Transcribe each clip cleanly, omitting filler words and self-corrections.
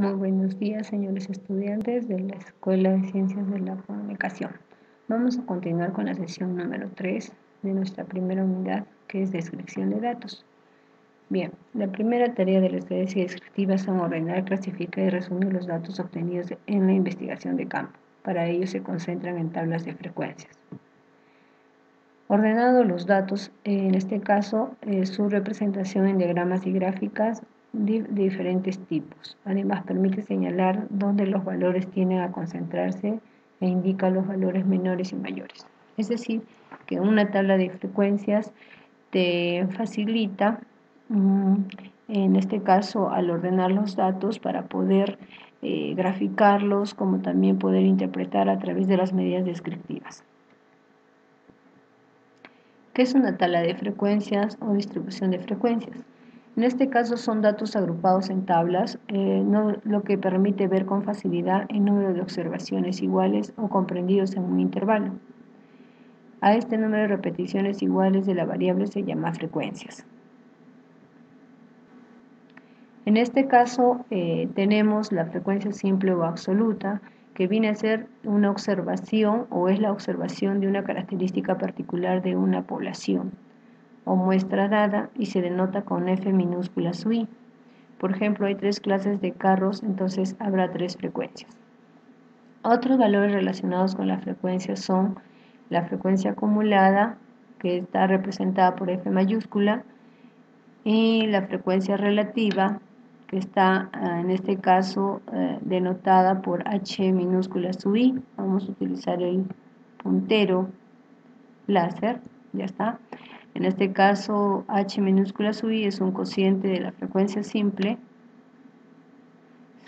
Muy buenos días, señores estudiantes de la Escuela de Ciencias de la Comunicación. Vamos a continuar con la sesión número 3 de nuestra primera unidad, que es descripción de datos. Bien, la primera tarea de la estadística descriptiva son ordenar, clasificar y resumir los datos obtenidos en la investigación de campo. Para ello se concentran en tablas de frecuencias. Ordenado los datos, en este caso, su representación en diagramas y gráficas de diferentes tipos. Además, permite señalar dónde los valores tienden a concentrarse e indica los valores menores y mayores. Es decir, que una tabla de frecuencias te facilita, en este caso, al ordenar los datos para poder graficarlos, como también poder interpretar a través de las medidas descriptivas. ¿Qué es una tabla de frecuencias o distribución de frecuencias? En este caso son datos agrupados en tablas, lo que permite ver con facilidad el número de observaciones iguales o comprendidos en un intervalo. A este número de repeticiones iguales de la variable se llama frecuencias. En este caso tenemos la frecuencia simple o absoluta, que viene a ser una observación o es la observación de una característica particular de una población o muestra dada y se denota con F minúscula su I. Por ejemplo, hay 3 clases de carros, entonces habrá 3 frecuencias. Otros valores relacionados con la frecuencia son la frecuencia acumulada, que está representada por F mayúscula, y la frecuencia relativa, que está en este caso denotada por H minúscula su I. Vamos a utilizar el puntero láser, ya está. En este caso, H minúscula su I es un cociente de la frecuencia simple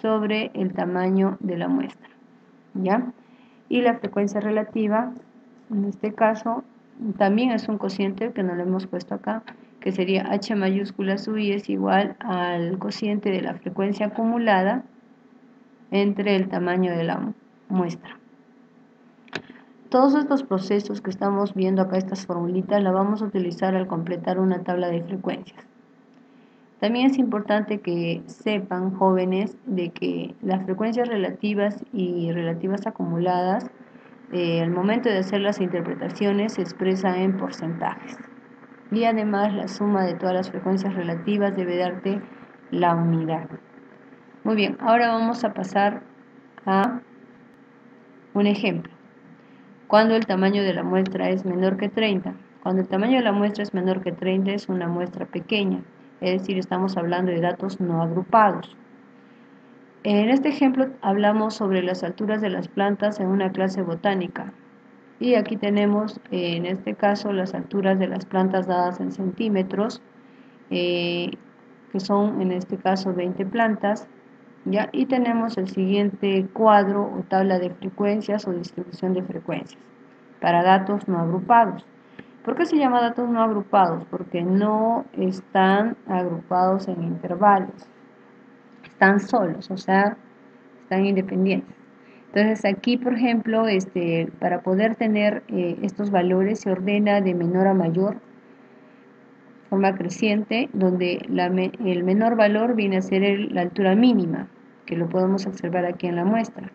sobre el tamaño de la muestra, ¿ya? Y la frecuencia relativa, en este caso, también es un cociente que no lo hemos puesto acá, que sería H mayúscula su I es igual al cociente de la frecuencia acumulada entre el tamaño de la muestra. Todos estos procesos que estamos viendo acá, estas formulitas, las vamos a utilizar al completar una tabla de frecuencias. También es importante que sepan, jóvenes, de que las frecuencias relativas y relativas acumuladas, al momento de hacer las interpretaciones, se expresa en porcentajes. Y además, la suma de todas las frecuencias relativas debe darte la unidad. Muy bien, ahora vamos a pasar a un ejemplo. Cuando el tamaño de la muestra es menor que 30. Cuando el tamaño de la muestra es menor que 30 es una muestra pequeña, es decir, estamos hablando de datos no agrupados. En este ejemplo hablamos sobre las alturas de las plantas en una clase botánica. Y aquí tenemos, en este caso, las alturas de las plantas dadas en centímetros, que son en este caso 20 plantas. ¿Ya? Y tenemos el siguiente cuadro o tabla de frecuencias o distribución de frecuencias para datos no agrupados. ¿Por qué se llama datos no agrupados? Porque no están agrupados en intervalos, están solos, o sea, están independientes. Entonces aquí, por ejemplo, para poder tener estos valores se ordena de menor a mayor, forma creciente, donde el menor valor viene a ser la altura mínima, que lo podemos observar aquí en la muestra,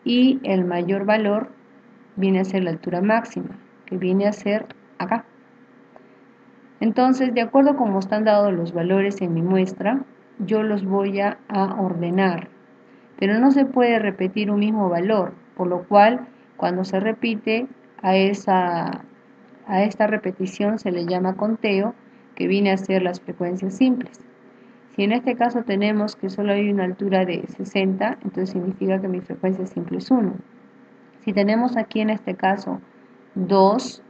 y el mayor valor viene a ser la altura máxima, que viene a ser acá. Entonces, de acuerdo a cómo están dados los valores en mi muestra, yo los voy a ordenar, pero no se puede repetir un mismo valor, por lo cual, cuando se repite a esta repetición se le llama conteo, que viene a ser las frecuencias simples. Si en este caso tenemos que solo hay una altura de 60, entonces significa que mi frecuencia simple es 1. Si tenemos aquí en este caso 2,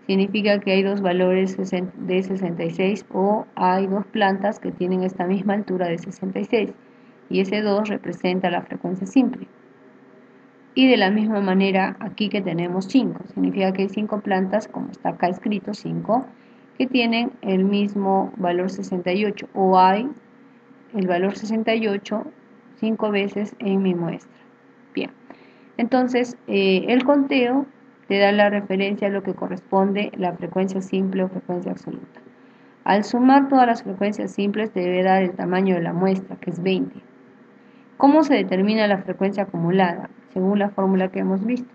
significa que hay dos valores de 66 o hay dos plantas que tienen esta misma altura de 66 y ese 2 representa la frecuencia simple. Y de la misma manera aquí que tenemos 5, significa que hay 5 plantas, como está acá escrito 5, que tienen el mismo valor 68 o hay el valor 68 5 veces en mi muestra. Bien, entonces el conteo te da la referencia a lo que corresponde la frecuencia simple o frecuencia absoluta. Al sumar todas las frecuencias simples te debe dar el tamaño de la muestra, que es 20. ¿Cómo se determina la frecuencia acumulada? Según la fórmula que hemos visto.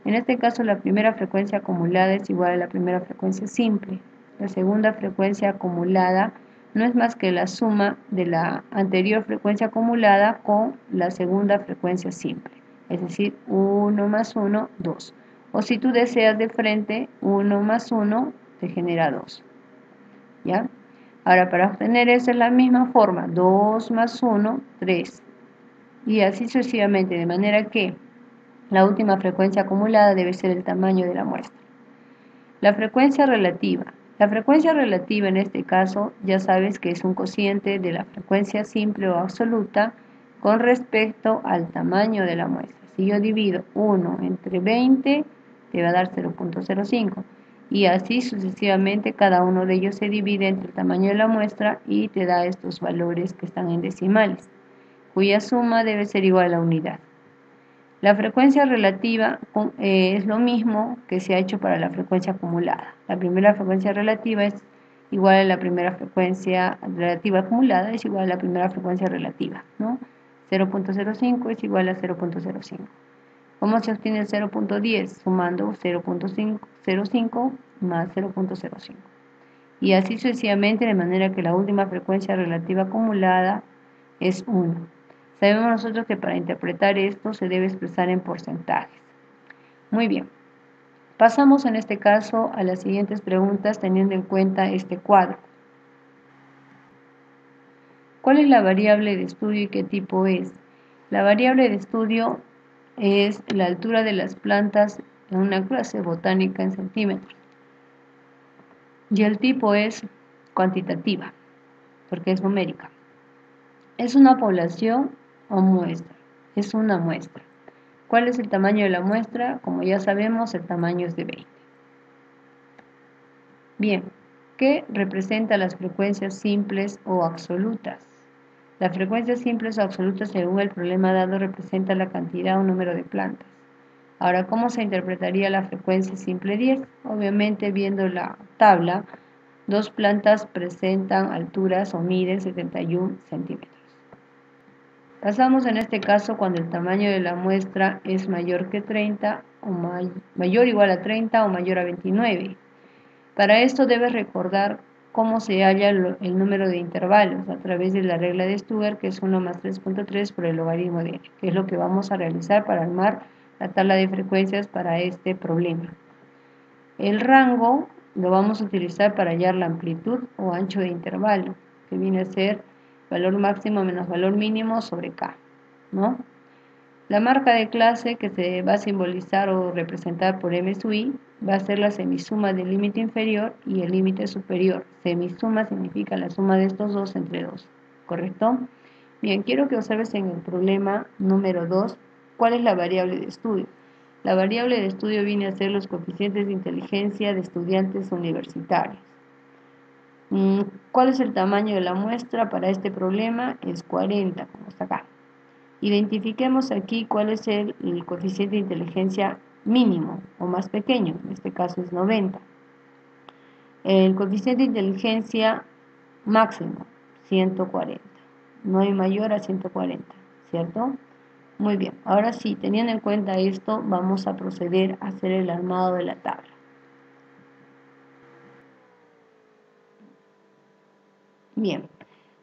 En este caso, la primera frecuencia acumulada es igual a la primera frecuencia simple. La segunda frecuencia acumulada no es más que la suma de la anterior frecuencia acumulada con la segunda frecuencia simple. Es decir, 1 más 1, 2. O si tú deseas de frente, 1 más 1 te genera 2. ¿Ya? Ahora, para obtener eso es la misma forma. 2 más 1, 3. Y así sucesivamente, de manera que la última frecuencia acumulada debe ser el tamaño de la muestra. La frecuencia relativa. La frecuencia relativa en este caso ya sabes que es un cociente de la frecuencia simple o absoluta con respecto al tamaño de la muestra. Si yo divido 1 entre 20, te va a dar 0.05. Y así sucesivamente cada uno de ellos se divide entre el tamaño de la muestra y te da estos valores que están en decimales, cuya suma debe ser igual a la unidad. La frecuencia relativa es lo mismo que se ha hecho para la frecuencia acumulada. La primera frecuencia relativa es igual a la primera frecuencia relativa acumulada, es igual a la primera frecuencia relativa, ¿no? 0.05 es igual a 0.05. ¿Cómo se obtiene el 0.10? Sumando 0.05 más 0.05. Y así sucesivamente, de manera que la última frecuencia relativa acumulada es 1. Sabemos nosotros que para interpretar esto se debe expresar en porcentajes. Muy bien. Pasamos en este caso a las siguientes preguntas teniendo en cuenta este cuadro. ¿Cuál es la variable de estudio y qué tipo es? La variable de estudio es la altura de las plantas en una clase botánica en centímetros. Y el tipo es cuantitativa, porque es numérica. ¿Es una población o muestra? Es una muestra. ¿Cuál es el tamaño de la muestra? Como ya sabemos, el tamaño es de 20. Bien, ¿qué representa las frecuencias simples o absolutas? Las frecuencias simples o absolutas, según el problema dado, representa la cantidad o número de plantas. Ahora, ¿cómo se interpretaría la frecuencia simple 10? Obviamente, viendo la tabla, dos plantas presentan alturas o miden 71 centímetros. Pasamos en este caso cuando el tamaño de la muestra es mayor que 30 o mayor o igual a 30 o mayor a 29. Para esto debes recordar cómo se halla el número de intervalos a través de la regla de Stuger, que es 1 más 3.3 por el logaritmo de n, que es lo que vamos a realizar para armar la tabla de frecuencias para este problema. El rango lo vamos a utilizar para hallar la amplitud o ancho de intervalo, que viene a ser valor máximo menos valor mínimo sobre K, ¿no? La marca de clase que se va a simbolizar o representar por M sub I va a ser la semisuma del límite inferior y el límite superior. Semisuma significa la suma de estos dos entre 2, ¿correcto? Bien, quiero que observes en el problema número 2 cuál es la variable de estudio. La variable de estudio viene a ser los coeficientes de inteligencia de estudiantes universitarios. ¿Cuál es el tamaño de la muestra para este problema? Es 40, como está acá. Identifiquemos aquí cuál es el coeficiente de inteligencia mínimo o más pequeño, en este caso es 90. El coeficiente de inteligencia máximo, 140. No hay mayor a 140, ¿cierto? Muy bien, ahora sí, teniendo en cuenta esto, vamos a proceder a hacer el armado de la tabla. Bien,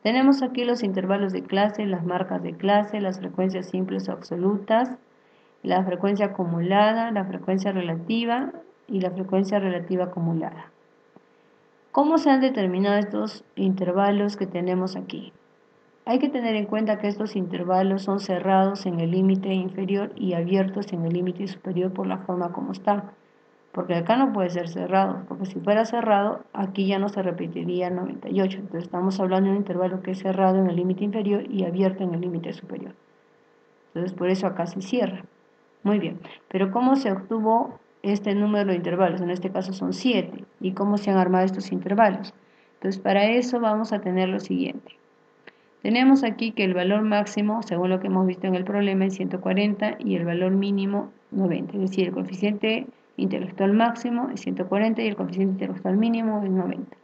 tenemos aquí los intervalos de clase, las marcas de clase, las frecuencias simples o absolutas, la frecuencia acumulada, la frecuencia relativa y la frecuencia relativa acumulada. ¿Cómo se han determinado estos intervalos que tenemos aquí? Hay que tener en cuenta que estos intervalos son cerrados en el límite inferior y abiertos en el límite superior por la forma como está. Porque acá no puede ser cerrado, porque si fuera cerrado, aquí ya no se repetiría 98. Entonces estamos hablando de un intervalo que es cerrado en el límite inferior y abierto en el límite superior. Entonces por eso acá se cierra. Muy bien, pero ¿cómo se obtuvo este número de intervalos? En este caso son 7. ¿Y cómo se han armado estos intervalos? Entonces para eso vamos a tener lo siguiente. Tenemos aquí que el valor máximo, según lo que hemos visto en el problema, es 140 y el valor mínimo 90. Es decir, el coeficiente intelectual máximo es 140 y el coeficiente intelectual mínimo es 90.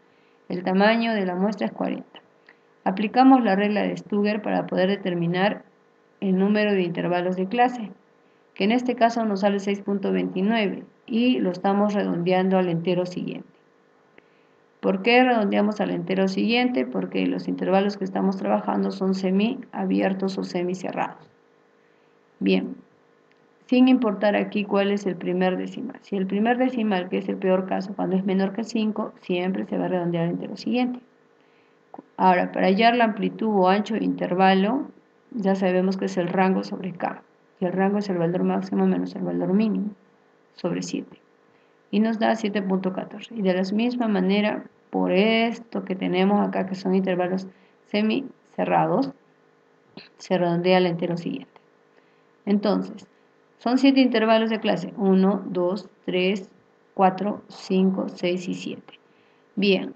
El tamaño de la muestra es 40. Aplicamos la regla de Stuger para poder determinar el número de intervalos de clase, que en este caso nos sale 6.29 y lo estamos redondeando al entero siguiente. ¿Por qué redondeamos al entero siguiente? Porque los intervalos que estamos trabajando son semiabiertos o semicerrados. Bien, sin importar aquí cuál es el primer decimal. Si el primer decimal, que es el peor caso, cuando es menor que 5, siempre se va a redondear al entero siguiente. Ahora, para hallar la amplitud o ancho de intervalo, ya sabemos que es el rango sobre K. Y el rango es el valor máximo menos el valor mínimo sobre 7. Y nos da 7.14. Y de la misma manera, por esto que tenemos acá, que son intervalos semicerrados, se redondea al entero siguiente. Entonces, son 7 intervalos de clase. 1, 2, 3, 4, 5, 6 y 7. Bien,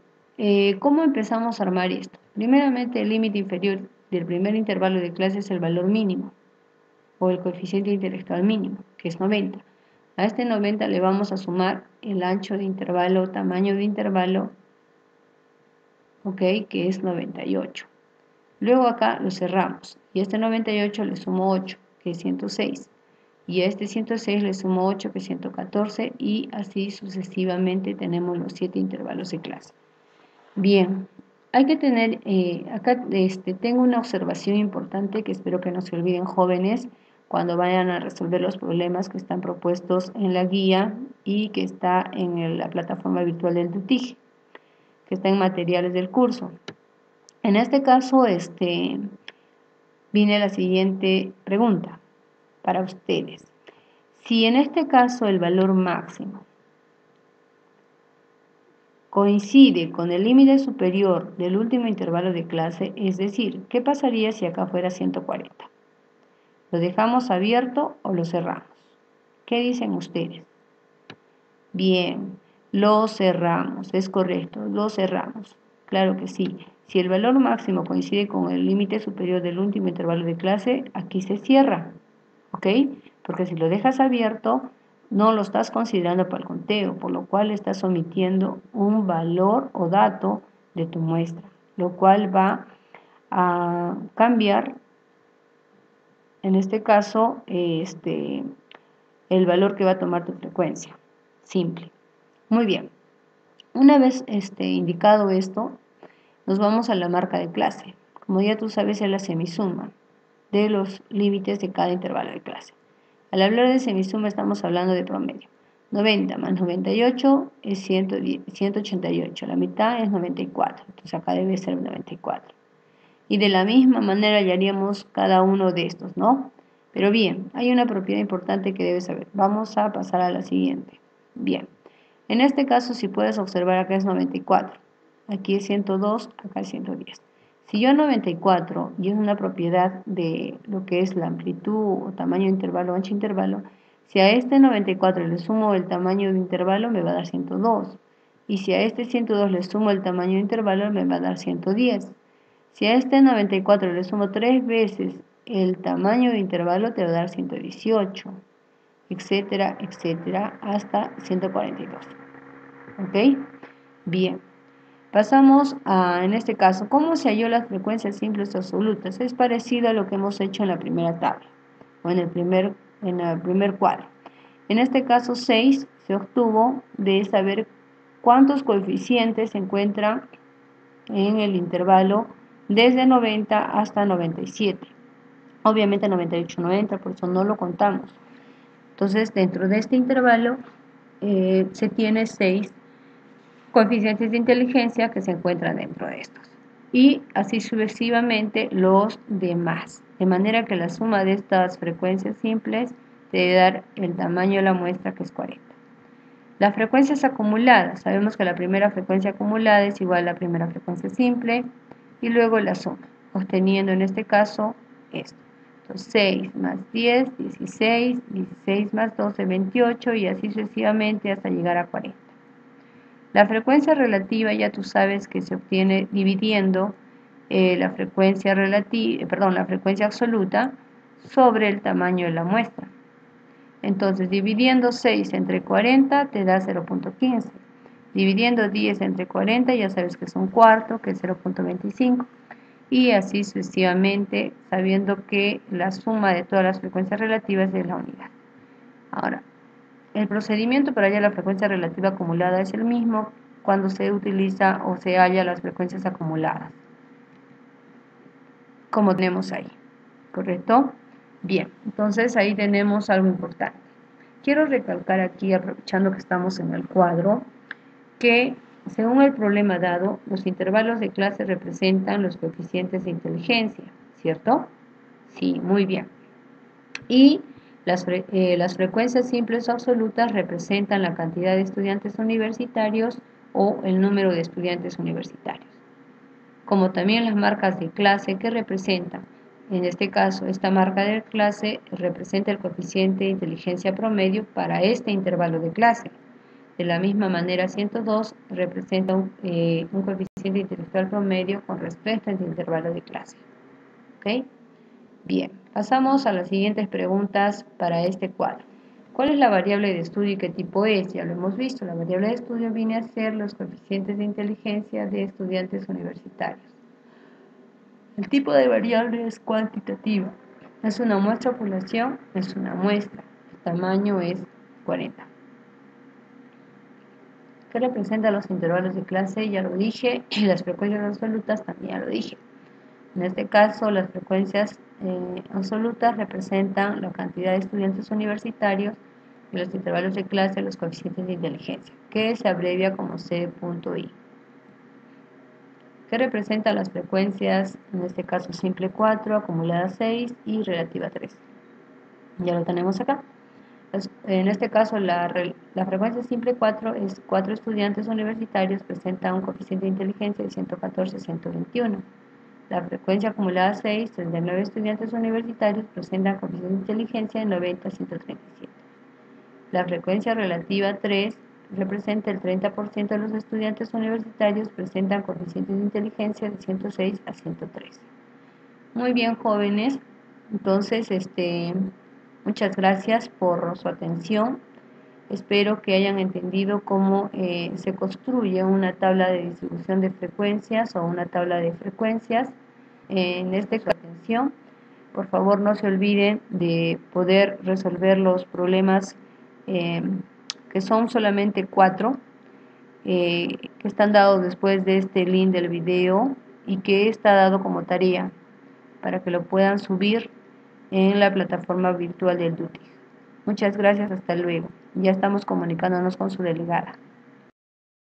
¿cómo empezamos a armar esto? Primeramente, el límite inferior del primer intervalo de clase es el valor mínimo, o el coeficiente intelectual mínimo, que es 90. A este 90 le vamos a sumar el ancho de intervalo o tamaño de intervalo, ok, que es 98. Luego acá lo cerramos, y a este 98 le sumo 8, que es 106. Y a este 106 le sumo 8, que es 114, y así sucesivamente tenemos los 7 intervalos de clase. Bien, hay que tener, acá tengo una observación importante que espero que no se olviden, jóvenes, cuando vayan a resolver los problemas que están propuestos en la guía y que está en la plataforma virtual del TUTIG, que está en materiales del curso. En este caso, viene la siguiente pregunta para ustedes. Si en este caso el valor máximo coincide con el límite superior del último intervalo de clase, es decir, ¿qué pasaría si acá fuera 140? ¿Lo dejamos abierto o lo cerramos? ¿Qué dicen ustedes? Bien, lo cerramos, es correcto, lo cerramos. Claro que sí. Si el valor máximo coincide con el límite superior del último intervalo de clase, aquí se cierra, ¿ok? Porque si lo dejas abierto, no lo estás considerando para el conteo, por lo cual estás omitiendo un valor o dato de tu muestra, lo cual va a cambiar, en este caso, el valor que va a tomar tu frecuencia. Simple. Muy bien. Una vez indicado esto, nos vamos a la marca de clase. Como ya tú sabes, es la semisuma de los límites de cada intervalo de clase. Al hablar de semisuma estamos hablando de promedio. 90 más 98 es 188, la mitad es 94, entonces acá debe ser 94. Y de la misma manera hallaríamos cada uno de estos, ¿no? Pero bien, hay una propiedad importante que debes saber. Vamos a pasar a la siguiente. Bien, en este caso, si puedes observar, acá es 94, aquí es 102, acá es 110. Si yo 94, y es una propiedad de lo que es la amplitud o tamaño de intervalo, ancho de intervalo, si a este 94 le sumo el tamaño de intervalo, me va a dar 102. Y si a este 102 le sumo el tamaño de intervalo, me va a dar 110. Si a este 94 le sumo 3 veces el tamaño de intervalo, te va a dar 118, etcétera, etcétera, hasta 142. ¿Ok? Bien. Pasamos a, en este caso, ¿cómo se halló las frecuencias simples o absolutas? Es parecido a lo que hemos hecho en la primera tabla, o en el primer cuadro. En este caso, 6 se obtuvo de saber cuántos coeficientes se encuentran en el intervalo desde 90 hasta 97. Obviamente 98, 90, por eso no lo contamos. Entonces, dentro de este intervalo se tiene 6 coeficientes de inteligencia que se encuentran dentro de estos. Y así sucesivamente los demás. De manera que la suma de estas frecuencias simples te debe dar el tamaño de la muestra, que es 40. Las frecuencias acumuladas. Sabemos que la primera frecuencia acumulada es igual a la primera frecuencia simple y luego la suma, obteniendo en este caso esto. Entonces 6 más 10, 16, 16 más 12, 28 y así sucesivamente hasta llegar a 40. La frecuencia relativa ya tú sabes que se obtiene dividiendo la frecuencia absoluta sobre el tamaño de la muestra. Entonces, dividiendo 6 entre 40 te da 0.15. Dividiendo 10 entre 40 ya sabes que es un cuarto, que es 0.25. y así sucesivamente, sabiendo que la suma de todas las frecuencias relativas es la unidad. Ahora, el procedimiento para hallar la frecuencia relativa acumulada es el mismo cuando se utiliza o se halla las frecuencias acumuladas, como tenemos ahí, ¿correcto? Bien, entonces ahí tenemos algo importante. Quiero recalcar aquí, aprovechando que estamos en el cuadro, que según el problema dado, los intervalos de clase representan los coeficientes de inteligencia, ¿cierto? Sí, muy bien. Y las frecuencias simples o absolutas representan la cantidad de estudiantes universitarios o el número de estudiantes universitarios, como también las marcas de clase que representan. En este caso, esta marca de clase representa el coeficiente de inteligencia promedio para este intervalo de clase. De la misma manera, 102 representa un coeficiente intelectual promedio con respecto a este intervalo de clase. ¿Ok? Bien, pasamos a las siguientes preguntas para este cuadro. ¿Cuál es la variable de estudio y qué tipo es? Ya lo hemos visto, la variable de estudio viene a ser los coeficientes de inteligencia de estudiantes universitarios. El tipo de variable es cuantitativa. Es una muestra o población, es una muestra. El tamaño es 40. ¿Qué representa los intervalos de clase? Ya lo dije. Y las frecuencias absolutas también ya lo dije. En este caso, las frecuencias absolutas representan la cantidad de estudiantes universitarios y los intervalos de clase, los coeficientes de inteligencia, que se abrevia como C.I. ¿Qué representa las frecuencias? En este caso, simple 4, acumulada 6 y relativa 3. Ya lo tenemos acá. En este caso, la frecuencia simple 4 es 4 estudiantes universitarios, presenta un coeficiente de inteligencia de 114-121. La frecuencia acumulada 6, 39 estudiantes universitarios, presentan coeficiente de inteligencia de 90-137. La frecuencia relativa 3 representa el 30% de los estudiantes universitarios, presentan coeficientes de inteligencia de 106-113. Muy bien, jóvenes. Entonces, muchas gracias por su atención. Espero que hayan entendido cómo se construye una tabla de distribución de frecuencias o una tabla de frecuencias. En esta atención, por favor, no se olviden de poder resolver los problemas que son solamente 4, que están dados después de este link del video y que está dado como tarea para que lo puedan subir en la plataforma virtual del DUTIG. Muchas gracias, hasta luego. Ya estamos comunicándonos con su delegada.